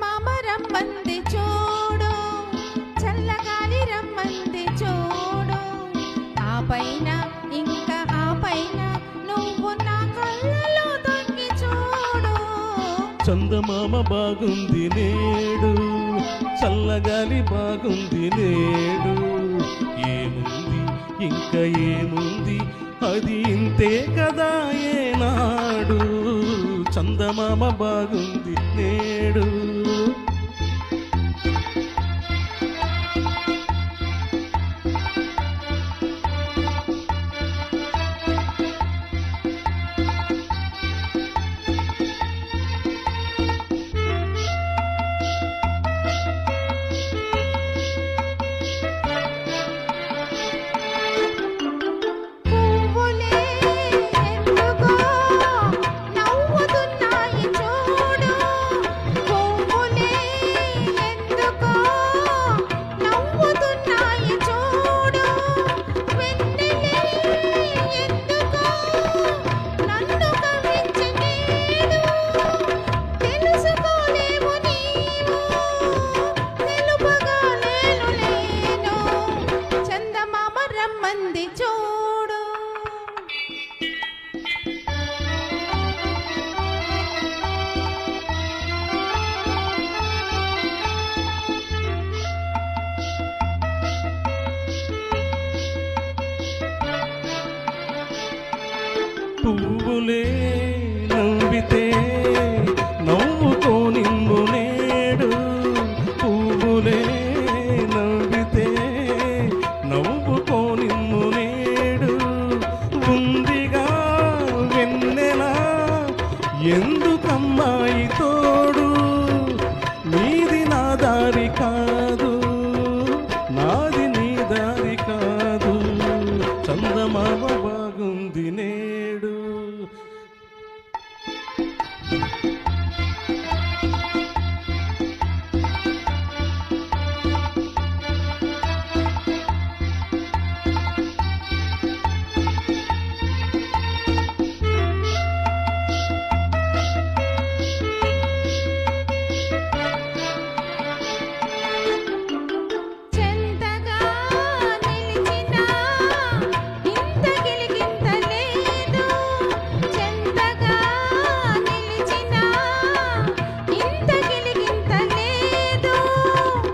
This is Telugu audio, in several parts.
చందమామ రమ్మంది చూడు, చల్లగాలి రమ్మంది చూడు, ఆ పైన ఇంకా ఆ పైన నువ్వు నా కళ్ళలో తొంగి చూడు. చందమామ బాగుంది నేడు, చల్లగాలి బాగుంది నేడు, ఏముంది ఇంకా ఏముంది అది ఇంతే కదా ఏనాడు. చందమామ బాగుంది నేడు. పువ్వులే నవ్వితే నవ్వుకో నిన్ను నేడు, పువ్వులే నవ్వితే నవ్వుకో నిన్ను నేడు, ఉందిగా వెన్నెలా ఎందుకమ్మాయి తోడు, నీది నా దారి కాదు నాది నీ దారి కాదు. చందమామ బాగుంది నేడు.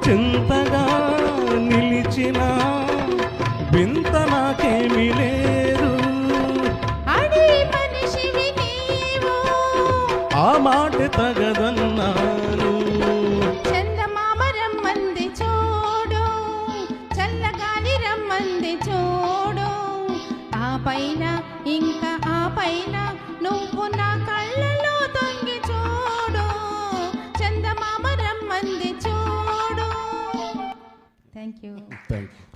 చింతగా నిలిచిన వింత నాకేమీ లేదు, ఆ మాట తగదన్నాను. చందమామ రమ్మంది చూడు, చల్లగాలి రమ్మంది చూడు, ఆ పైన ఇంకా ఆ పైన నువ్వు నా కళ్ళలో తొంగి చూడు. చందమామ రమ్మంది చూడు. Thank you. Thank you.